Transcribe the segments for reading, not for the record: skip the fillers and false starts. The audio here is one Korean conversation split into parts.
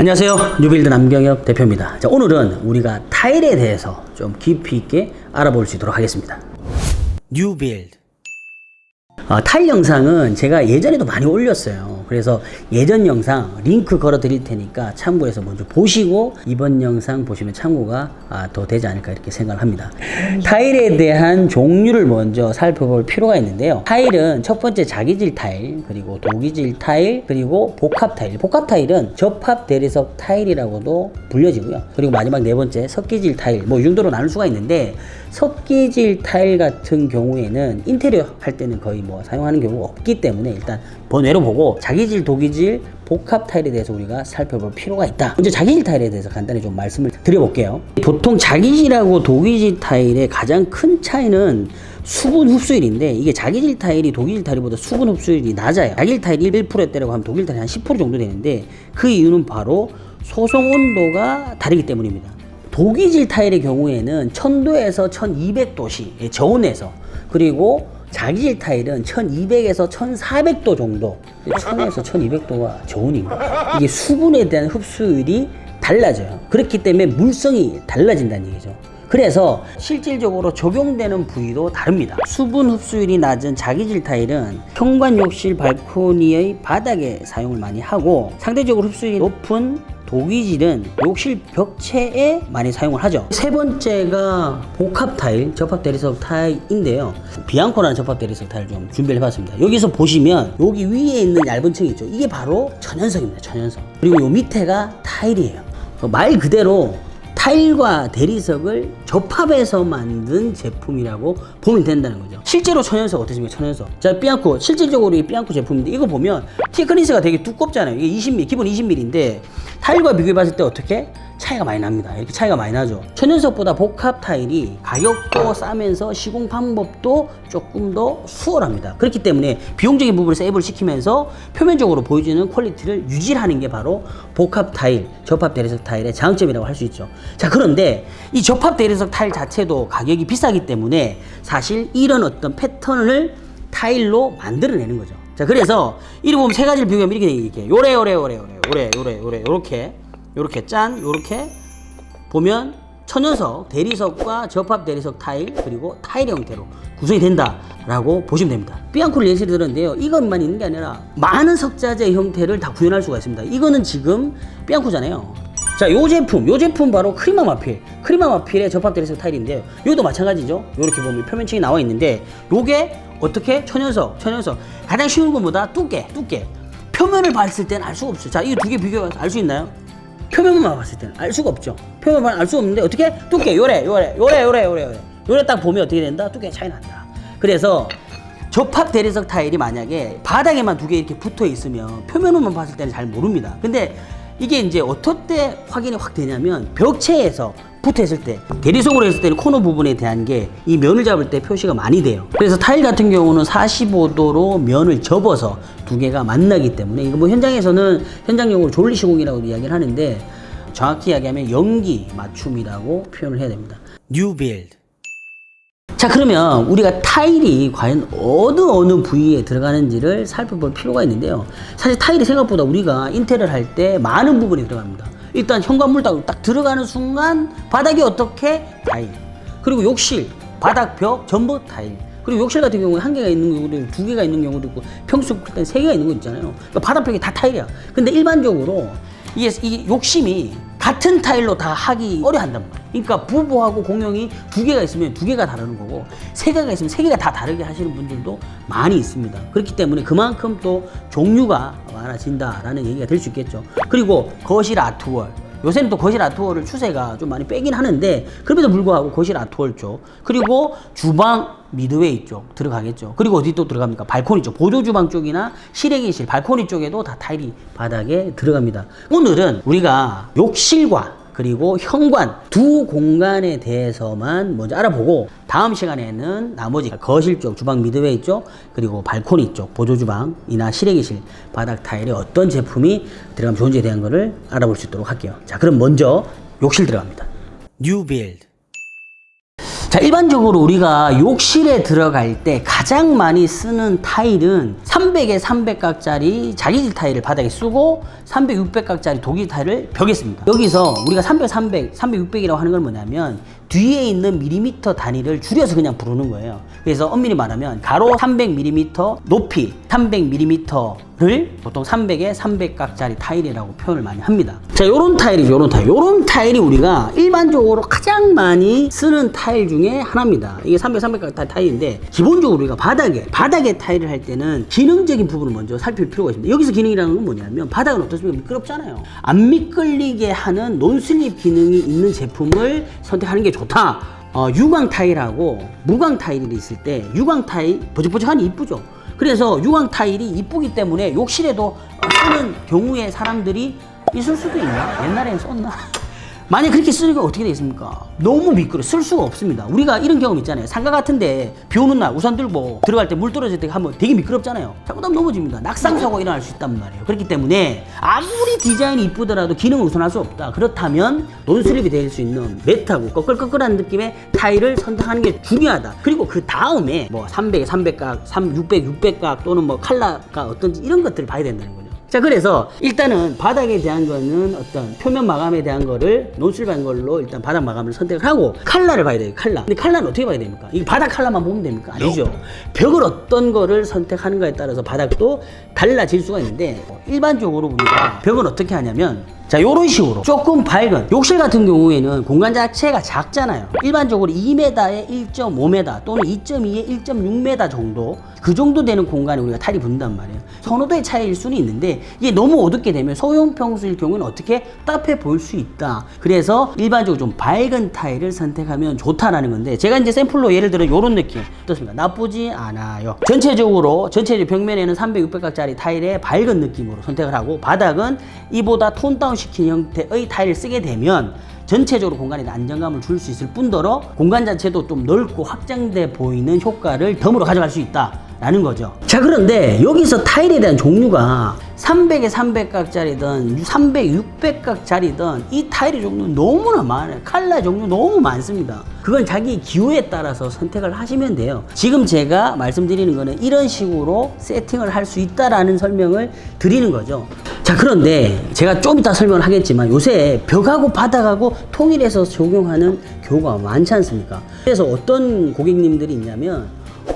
안녕하세요. 뉴빌드 남경혁 대표입니다. 자, 오늘은 우리가 타일에 대해서 좀 깊이 있게 알아볼 수 있도록 하겠습니다. 뉴빌드. 타일 영상은 제가 예전에도 많이 올렸어요. 그래서 예전 영상 링크 걸어 드릴 테니까 참고해서 먼저 보시고 이번 영상 보시면 참고가 더 되지 않을까 이렇게 생각을 합니다. 타일에 대한 종류를 먼저 살펴볼 필요가 있는데요. 타일은 첫 번째 자기질 타일, 그리고 도기질 타일, 그리고 복합 타일. 복합 타일은 접합 대리석 타일이라고도 불려지고요. 그리고 마지막 네 번째 섞기질 타일. 이 정도로 나눌 수가 있는데, 섞기질 타일 같은 경우에는 인테리어 할 때는 거의 사용하는 경우가 없기 때문에 일단 번외로 보고 자기질, 도기질, 복합 타일에 대해서 우리가 살펴볼 필요가 있다. 먼저 자기질 타일에 대해서 간단히 좀 말씀을 드려볼게요. 보통 자기질하고 도기질 타일의 가장 큰 차이는 수분 흡수율인데, 이게 자기질 타일이 도기질 타일보다 수분 흡수율이 낮아요. 자기질 타일이 1%대라고 하면 도기질 타일이 한 10% 정도 되는데, 그 이유는 바로 소송 온도가 다르기 때문입니다. 도기질 타일의 경우에는 1000도에서 1200도씨 저온에서, 그리고 자기질 타일은 1200에서 1400도 정도, 1000에서 1200도가 저온입니다. 이게 수분에 대한 흡수율이 달라져요. 그렇기 때문에 물성이 달라진다는 얘기죠. 그래서 실질적으로 적용되는 부위도 다릅니다. 수분 흡수율이 낮은 자기질 타일은 현관, 욕실, 발코니의 바닥에 사용을 많이 하고, 상대적으로 흡수율이 높은 도기질은 욕실 벽체에 많이 사용을 하죠. 세 번째가 복합 타일, 접합 대리석 타일인데요. 비앙코라는 접합 대리석 타일 좀 준비를 해봤습니다. 여기서 보시면 여기 위에 있는 얇은 층이 있죠. 이게 바로 천연석입니다. 천연석. 그리고 요 밑에가 타일이에요. 말 그대로 타일과 대리석을 접합해서 만든 제품이라고 보면 된다는 거죠. 실제로 천연석 어떻습니까? 천연석. 자, 비앙코. 실질적으로 이 비앙코 제품인데, 이거 보면 티크니스가 되게 두껍잖아요. 이게 20mm, 기본 20mm인데 타일과 비교해 봤을 때 어떻게? 차이가 많이 납니다. 이렇게 차이가 많이 나죠. 천연석보다 복합 타일이 가격도 싸면서 시공 방법도 조금 더 수월합니다. 그렇기 때문에 비용적인 부분을 세이브를 시키면서 표면적으로 보여주는 퀄리티를 유지하는 게 바로 복합 타일, 접합 대리석 타일의 장점이라고 할 수 있죠. 자, 그런데 이 접합 대리석 타일 자체도 가격이 비싸기 때문에 사실 이런 어떤 패턴을 타일로 만들어내는 거죠. 자, 그래서 이리 보면 세 가지를 비교하면 이렇게 요래 요렇게 짠, 요렇게 보면 천연석, 대리석과 접합 대리석 타일, 그리고 타일의 형태로 구성이 된다라고 보시면 됩니다. 비앙코를 예시를 들었는데요. 이것만 있는 게 아니라 많은 석자재 형태를 다 구현할 수가 있습니다. 이거는 지금 비앙코잖아요. 자, 요 제품 바로 크리마 마필의 접합 대리석 타일인데요. 요도 마찬가지죠. 요렇게 보면 표면층이 나와 있는데, 요게 어떻게? 천연석. 가장 쉬운 것보다 두께. 표면을 봤을 때는 알 수가 없어요. 자, 이 두 개 비교해서 알 수 있나요? 표면만 봤을 때는 알 수가 없죠. 표면만 알 수 없는데 어떻게? 두께 요래 딱 보면 어떻게 된다? 두께 차이 난다. 그래서 접합 대리석 타일이 만약에 바닥에만 두 개 이렇게 붙어 있으면 표면으로만 봤을 때는 잘 모릅니다. 근데 이게 이제 어떨 때 확인이 확 되냐면, 벽체에서 붙어 있을 때, 대리석으로 했을 때는 코너 부분에 대한 게 이 면을 잡을 때 표시가 많이 돼요. 그래서 타일 같은 경우는 45도로 면을 접어서 두 개가 만나기 때문에, 이거 현장에서는 현장용으로 졸리 시공이라고 이야기를 하는데, 정확히 이야기하면 연기 맞춤이라고 표현을 해야 됩니다. 뉴빌드. 자, 그러면 우리가 타일이 과연 어느 부위에 들어가는지를 살펴볼 필요가 있는데요. 사실 타일이 생각보다 우리가 인테리어를 할 때 많은 부분이 들어갑니다. 일단 현관문 딱 들어가는 순간 바닥이 어떻게? 타일. 그리고 욕실, 바닥, 벽 전부 타일. 그리고 욕실 같은 경우에 한 개가 있는 경우도 있고, 두 개가 있는 경우도 있고, 평수 그때 세 개가 있는 거 있잖아요. 그러니까 바닥, 벽이 다 타일이야. 근데 일반적으로 이게 욕심이 같은 타일로 다 하기 어려한단 말이에요. 그러니까 부부하고 공용이 두 개가 있으면 두 개가 다르는 거고, 세 개가 있으면 세 개가 다 다르게 하시는 분들도 많이 있습니다. 그렇기 때문에 그만큼 또 종류가 많아진다라는 얘기가 될 수 있겠죠. 그리고 거실 아트월. 요새는 또 거실 아트월을 추세가 좀 많이 빼긴 하는데, 그럼에도 불구하고 거실 아트월 쪽, 그리고 주방 미드웨이 쪽 들어가겠죠. 그리고 어디 또 들어갑니까? 발코니 쪽, 보조주방 쪽이나 실외기실, 발코니 쪽에도 다 타일이 바닥에 들어갑니다. 오늘은 우리가 욕실과 그리고 현관 두 공간에 대해서만 먼저 알아보고, 다음 시간에는 나머지 거실 쪽, 주방 미드웨이 쪽, 그리고 발코니 쪽, 보조주방이나 실외기실 바닥 타일에 어떤 제품이 들어가면 좋은지에 대한 거를 알아볼 수 있도록 할게요. 자, 그럼 먼저 욕실 들어갑니다. 뉴빌드. 자, 일반적으로 우리가 욕실에 들어갈 때 가장 많이 쓰는 타일은 300에 300각짜리 자기질 타일을 바닥에 쓰고 300, 600각짜리 독일 타일을 벽에 씁니다. 여기서 우리가 300, 300, 300, 600이라고 하는 건 뭐냐면 뒤에 있는 밀리미터 단위를 줄여서 그냥 부르는 거예요. 그래서 엄밀히 말하면 가로 300mm, 높이 300mm를 보통 300에 300각짜리 타일이라고 표현을 많이 합니다. 자, 요런 타일이죠. 요런 타일. 요런 타일이 우리가 일반적으로 가장 많이 쓰는 타일 중에 하나입니다. 이게 300, 300각 타일인데 기본적으로 우리가 바닥에 타일을 할 때는 기능적인 부분을 먼저 살필 필요가 있습니다. 여기서 기능이라는 건 뭐냐면 바닥은 어떻습니까? 미끄럽잖아요. 안 미끌리게 하는 논슬립 기능이 있는 제품을 선택하는 게 좋다. 유광 타일하고 무광 타일이 있을 때 유광 타일 버직버직하니 이쁘죠. 그래서 유광 타일이 이쁘기 때문에 욕실에도 쓰는 경우에 사람들이 있을 수도 있나? 옛날엔 썼나? 만약 그렇게 쓰니까 어떻게 되겠습니까? 너무 미끄러워. 쓸 수가 없습니다. 우리가 이런 경험 있잖아요. 상가 같은데 비 오는 날 우산 들고 들어갈 때 물 떨어질 때 하면 되게 미끄럽잖아요. 잘못하면 넘어집니다. 낙상사고가 일어날 수 있단 말이에요. 그렇기 때문에 아무리 디자인이 이쁘더라도 기능을 우선할 수 없다. 그렇다면 논슬립이 될 수 있는 매트하고 꺼끌꺼끌한 느낌의 타일을 선택하는 게 중요하다. 그리고 그 다음에 뭐 300에 300각, 600, 600각 또는 뭐 칼라가 어떤지 이런 것들을 봐야 된다는 거죠. 자, 그래서 일단은 바닥에 대한 거는 어떤 표면 마감에 대한 거를 논슬립한 걸로 일단 바닥 마감을 선택을 하고 칼라를 봐야 돼요. 칼라. 근데 칼라는 어떻게 봐야 됩니까? 이 바닥 칼라만 보면 됩니까? 아니죠. 벽을 어떤 거를 선택하는가에 따라서 바닥도 달라질 수가 있는데 일반적으로 우리가 벽은 어떻게 하냐면 자, 요런 식으로 조금 밝은 욕실 같은 경우에는 공간 자체가 작잖아요. 일반적으로 2m에 1.5m 또는 2.2에 1.6m 정도 그 정도 되는 공간에 우리가 타일이 붙는단 말이에요. 선호도의 차이일 수는 있는데 이게 너무 어둡게 되면 소형 평수일 경우는 어떻게 답해 보일 수 있다. 그래서 일반적으로 좀 밝은 타일을 선택하면 좋다라는 건데 제가 이제 샘플로 예를 들어 요런 느낌 어떻습니까? 나쁘지 않아요. 전체적으로 벽면에는 300, 600각짜리 타일의 밝은 느낌으로 선택을 하고 바닥은 이보다 톤 다운 시킨 형태의 타일을 쓰게 되면 전체적으로 공간에 안정감을 줄 수 있을 뿐더러 공간 자체도 좀 넓고 확장돼 보이는 효과를 덤으로 가져갈 수 있다라는 거죠. 자, 그런데 여기서 타일에 대한 종류가 300에 300각짜리든 300, 600각짜리든 이 타일의 종류는 너무나 많아요. 칼라 종류 너무 많습니다. 그건 자기 기호에 따라서 선택을 하시면 돼요. 지금 제가 말씀드리는 거는 이런 식으로 세팅을 할 수 있다라는 설명을 드리는 거죠. 자, 그런데 제가 좀 이따 설명을 하겠지만 요새 벽하고 바닥하고 통일해서 적용하는 경우가 많지 않습니까? 그래서 어떤 고객님들이 있냐면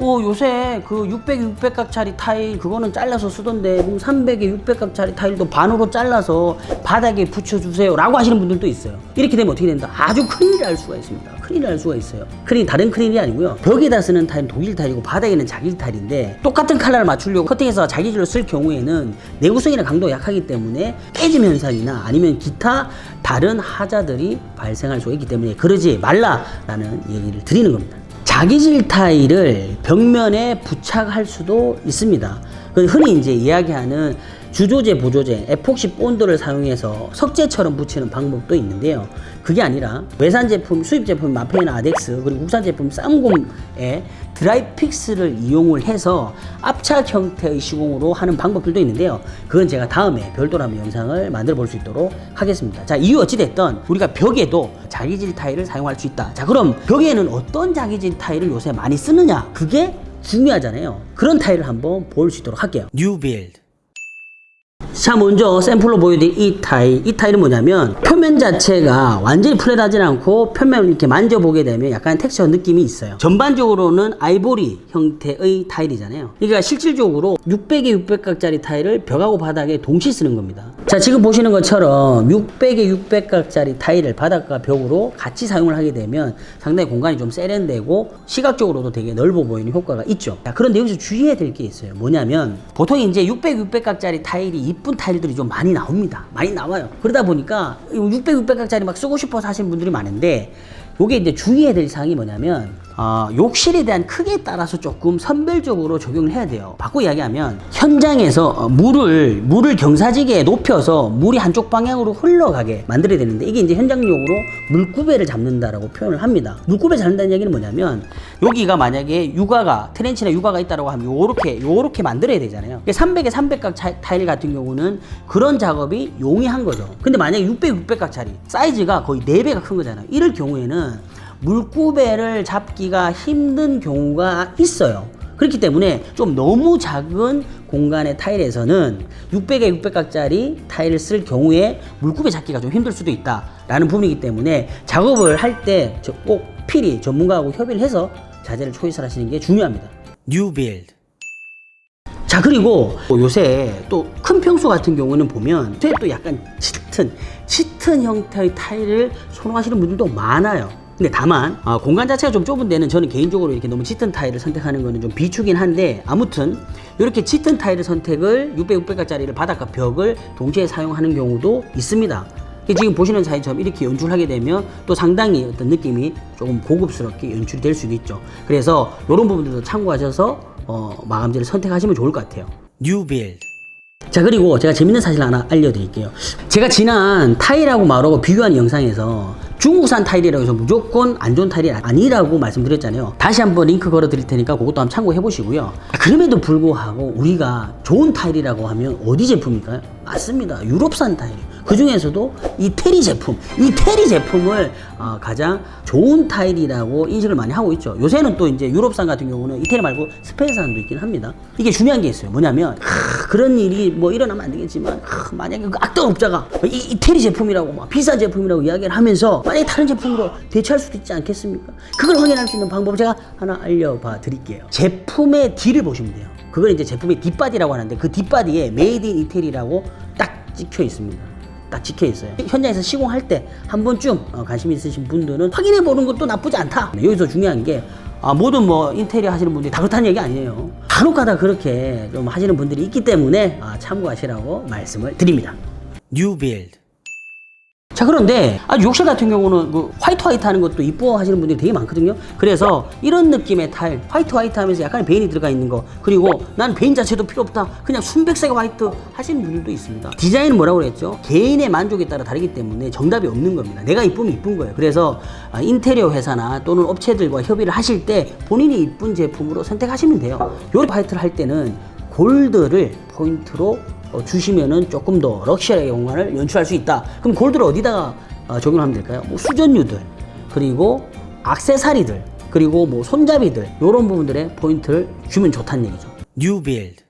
요새 그 600, 600각짜리 타일 그거는 잘라서 쓰던데 300에 600각짜리 타일도 반으로 잘라서 바닥에 붙여주세요 라고 하시는 분들도 있어요. 이렇게 되면 어떻게 된다? 아주 큰일을 할 수가 있습니다. 큰일을 할 수가 있어요. 다른 큰일이 아니고요. 벽에다 쓰는 타일은 독일 타일이고 바닥에는 자기질 타일인데 똑같은 컬러를 맞추려고 커팅해서 자기질로 쓸 경우에는 내구성이나 강도가 약하기 때문에 깨짐 현상이나 아니면 기타 다른 하자들이 발생할 수가 있기 때문에 그러지 말라라는 얘기를 드리는 겁니다. 자기질 타일을 벽면에 부착할 수도 있습니다. 흔히 이제 이야기하는 주조제, 보조제, 에폭시 본드를 사용해서 석재처럼 붙이는 방법도 있는데요. 그게 아니라 외산 제품, 수입 제품 마페나 아덱스 그리고 국산 제품 쌈곰의 드라이픽스를 이용을 해서 압착 형태의 시공으로 하는 방법들도 있는데요. 그건 제가 다음에 별도로 한번 영상을 만들어 볼 수 있도록 하겠습니다. 자, 이유 어찌됐든 우리가 벽에도 자기질 타일을 사용할 수 있다. 자, 그럼 벽에는 어떤 자기질 타일을 요새 많이 쓰느냐? 그게 중요하잖아요. 그런 타일을 한번 볼 수 있도록 할게요. 뉴빌드. 자, 먼저 샘플로 보여드릴 이 타일은 뭐냐면 표면 자체가 완전히 플랫하진 않고 표면을 이렇게 만져보게 되면 약간 텍스처 느낌이 있어요. 전반적으로는 아이보리 형태의 타일이잖아요. 그러니까 실질적으로 600에 600각짜리 타일을 벽하고 바닥에 동시에 쓰는 겁니다. 자, 지금 보시는 것처럼 600에 600각짜리 타일을 바닥과 벽으로 같이 사용을 하게 되면 상당히 공간이 좀 세련되고 시각적으로도 되게 넓어 보이는 효과가 있죠. 자, 그런데 여기서 주의해야 될 게 있어요. 뭐냐면 보통 이제 600, 600각짜리 타일이 이쁜 타일들이 좀 많이 나옵니다. 많이 나와요. 그러다 보니까 600, 600각짜리 막 쓰고 싶어서 하시는 분들이 많은데 요게 이제 주의해야 될 사항이 뭐냐면 욕실에 대한 크기에 따라서 조금 선별적으로 적용을 해야 돼요. 바꿔 이야기하면 현장에서 물을 경사지게 높여서 물이 한쪽 방향으로 흘러가게 만들어야 되는데 이게 이제 현장용으로 물구배를 잡는다라고 표현을 합니다. 물구배 잡는다는 얘기는 뭐냐면 여기가 만약에 트렌치나 육아가 있다라고 하면 요렇게 만들어야 되잖아요. 300에 300각 타일 같은 경우는 그런 작업이 용이한 거죠. 근데 만약에 600, 600각짜리 사이즈가 거의 4배가 큰 거잖아요. 이럴 경우에는 물구배를 잡기가 힘든 경우가 있어요. 그렇기 때문에 좀 너무 작은 공간의 타일에서는 600에 600각짜리 타일을 쓸 경우에 물구배 잡기가 좀 힘들 수도 있다라는 부분이기 때문에 작업을 할 때 꼭 필히 전문가하고 협의를 해서 자재를 초이스를 하시는 게 중요합니다. 뉴빌드. 자, 그리고 요새 또 큰 평수 같은 경우는 보면 또 약간 짙은 형태의 타일을 선호하시는 분들도 많아요. 근데 다만 공간 자체가 좀 좁은 데는 저는 개인적으로 이렇게 너무 짙은 타일을 선택하는 거는 좀 비추긴 한데, 아무튼 이렇게 짙은 타일을 선택을 600, 600짜리를 바닥과 벽을 동시에 사용하는 경우도 있습니다. 지금 보시는 사이처럼 이렇게 연출하게 되면 또 상당히 어떤 느낌이 조금 고급스럽게 연출이 될 수도 있죠. 그래서 이런 부분들도 참고하셔서 마감재를 선택하시면 좋을 것 같아요. 뉴빌드. 자, 그리고 제가 재밌는 사실 하나 알려드릴게요. 제가 지난 타일하고 마루하고 비교하는 영상에서 중국산 타일이라고 해서 무조건 안 좋은 타일이 아니라고 말씀드렸잖아요. 다시 한번 링크 걸어 드릴 테니까 그것도 한번 참고해 보시고요. 그럼에도 불구하고 우리가 좋은 타일이라고 하면 어디 제품일까요? 맞습니다. 유럽산 타일이에요. 그 중에서도 이태리 제품을 가장 좋은 타일이라고 인식을 많이 하고 있죠. 요새는 또 이제 유럽산 같은 경우는 이태리 말고 스페인산도 있긴 합니다. 이게 중요한 게 있어요. 뭐냐면 그런 일이 뭐 일어나면 안 되겠지만 만약에 그 악덕업자가 이태리 제품이라고 막 비싼 제품이라고 이야기를 하면서 만약에 다른 제품으로 대체할 수도 있지 않겠습니까? 그걸 확인할 수 있는 방법을 제가 하나 알려봐 드릴게요. 제품의 D를 보시면 돼요. 그건 이제 제품의 뒷바디라고 하는데, 그 뒷바디에 메이드 인 이태리라고 딱 찍혀 있습니다. 딱 찍혀 있어요. 현장에서 시공할 때 한 번쯤 관심 있으신 분들은 확인해 보는 것도 나쁘지 않다. 여기서 중요한 게 모든 뭐 인테리어 하시는 분들이 다 그렇다는 얘기 아니에요. 간혹가다 그렇게 좀 하시는 분들이 있기 때문에 참고하시라고 말씀을 드립니다. 뉴빌드. 자, 그런데 욕실 같은 경우는 그 화이트 하는 것도 이뻐 하시는 분들이 되게 많거든요. 그래서 이런 느낌의 타일, 화이트 하면서 약간의 베인이 들어가 있는 거, 그리고 난 베인 자체도 필요 없다, 그냥 순백색 화이트 하시는 분들도 있습니다. 디자인은 뭐라고 그랬죠? 개인의 만족에 따라 다르기 때문에 정답이 없는 겁니다. 내가 이쁘면 이쁜 거예요. 그래서 인테리어 회사나 또는 업체들과 협의를 하실 때 본인이 이쁜 제품으로 선택하시면 돼요. 요 화이트를 할 때는 골드를 포인트로 주시면은 조금 더 럭셔리하게 공간을 연출할 수 있다. 그럼 골드를 어디다가 적용하면 될까요? 뭐 수전류들, 그리고 액세서리들, 그리고 뭐 손잡이들, 이런 부분들에 포인트를 주면 좋다는 얘기죠. 뉴빌드.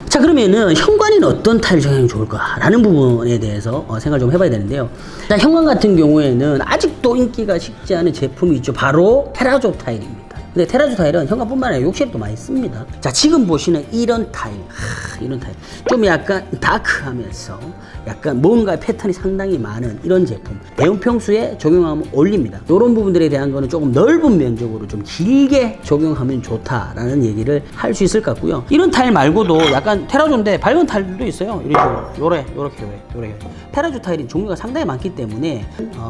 자, 그러면은 현관에는 어떤 타일 적용이 좋을까라는 부분에 대해서 생각을 좀 해봐야 되는데요. 자, 현관 같은 경우에는 아직도 인기가 식지 않은 제품이 있죠. 바로 테라조 타일입니다. 근데 테라조 타일은 현관뿐만 아니라 욕실에도 많이 씁니다. 자, 지금 보시는 이런 타일, 이런 타일 좀 약간 다크하면서 약간 뭔가 패턴이 상당히 많은 이런 제품, 대형 평수에 적용하면 어울립니다. 이런 부분들에 대한 거는 조금 넓은 면적으로 좀 길게 적용하면 좋다라는 얘기를 할 수 있을 것 같고요. 이런 타일 말고도 약간 테라조인데 밝은 타일들도 있어요. 이런 식으로 요렇게 테라조 타일이 종류가 상당히 많기 때문에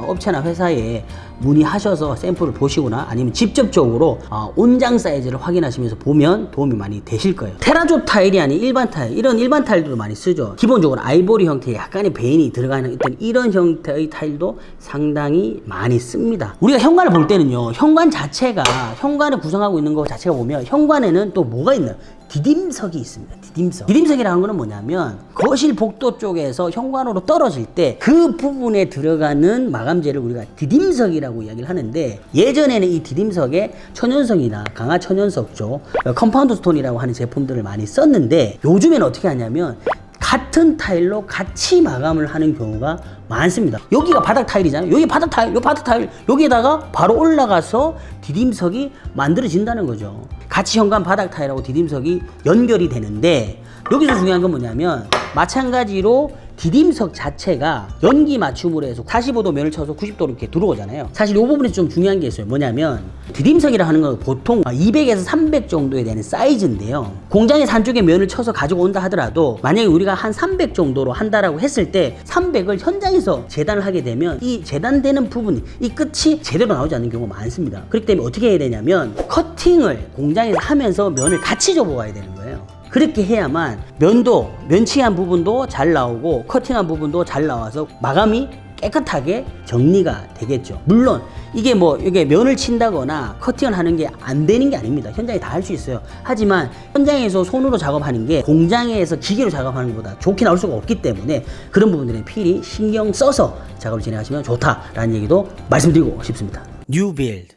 업체나 회사에 문의하셔서 샘플을 보시거나 아니면 직접적으로 온장 사이즈를 확인하시면서 보면 도움이 많이 되실 거예요. 테라조 타일이 아닌 일반 타일, 이런 일반 타일들도 많이 쓰죠. 기본적으로 아이보리 형태의 약간의 베인이 들어가는 어떤 이런 형태의 타일도 상당히 많이 씁니다. 우리가 현관을 볼 때는요, 현관을 구성하고 있는 것 자체가 보면 현관에는 또 뭐가 있나요? 디딤석이 있습니다. 디딤석이라는 거는 뭐냐면 거실 복도 쪽에서 현관으로 떨어질 때 그 부분에 들어가는 마감재를 우리가 디딤석이라고 이야기를 하는데, 예전에는 이 디딤석에 천연석이나 강화 천연석 쪽 컴파운드 스톤이라고 하는 제품들을 많이 썼는데, 요즘에는 어떻게 하냐면 같은 타일로 같이 마감을 하는 경우가 많습니다. 여기가 바닥 타일이잖아요. 여기 바닥 타일, 여기에다가 바로 올라가서 디딤석이 만들어진다는 거죠. 같이 현관 바닥 타일하고 디딤석이 연결이 되는데, 여기서 중요한 건 뭐냐면 마찬가지로 디딤석 자체가 연기 맞춤으로 해서 45도 면을 쳐서 90도로 이렇게 들어오잖아요. 사실 이 부분에서 좀 중요한 게 있어요. 뭐냐면 디딤석이라 하는 건 보통 200에서 300 정도에 되는 사이즈인데요. 공장에서 한쪽에 면을 쳐서 가져온다 하더라도 만약에 우리가 한 300 정도로 한다라고 했을 때 300을 현장에서 재단을 하게 되면 이 재단되는 부분이, 이 끝이 제대로 나오지 않는 경우가 많습니다. 그렇기 때문에 어떻게 해야 되냐면 커팅을 공장에서 하면서 면을 같이 접어와야 되는 거예요. 그렇게 해야만 면치한 부분도 잘 나오고 커팅한 부분도 잘 나와서 마감이 깨끗하게 정리가 되겠죠. 물론 이게 면을 친다거나 커팅을 하는 게 안 되는 게 아닙니다. 현장에 다 할 수 있어요. 하지만 현장에서 손으로 작업하는 게 공장에서 기계로 작업하는 것보다 좋게 나올 수가 없기 때문에 그런 부분들은 필히 신경 써서 작업을 진행하시면 좋다라는 얘기도 말씀드리고 싶습니다. 뉴빌드.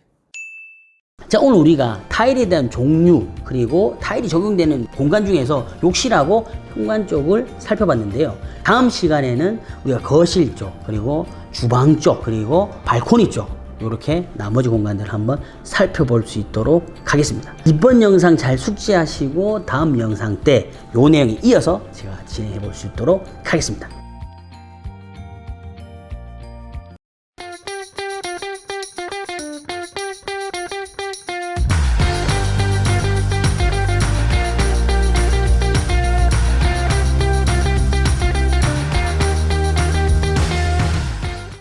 자, 오늘 우리가 타일에 대한 종류 그리고 타일이 적용되는 공간 중에서 욕실하고 현관 쪽을 살펴봤는데요. 다음 시간에는 우리가 거실 쪽 그리고 주방 쪽 그리고 발코니 쪽 이렇게 나머지 공간들을 한번 살펴볼 수 있도록 하겠습니다. 이번 영상 잘 숙지하시고 다음 영상 때 이 내용이 이어서 제가 진행해 볼 수 있도록 하겠습니다.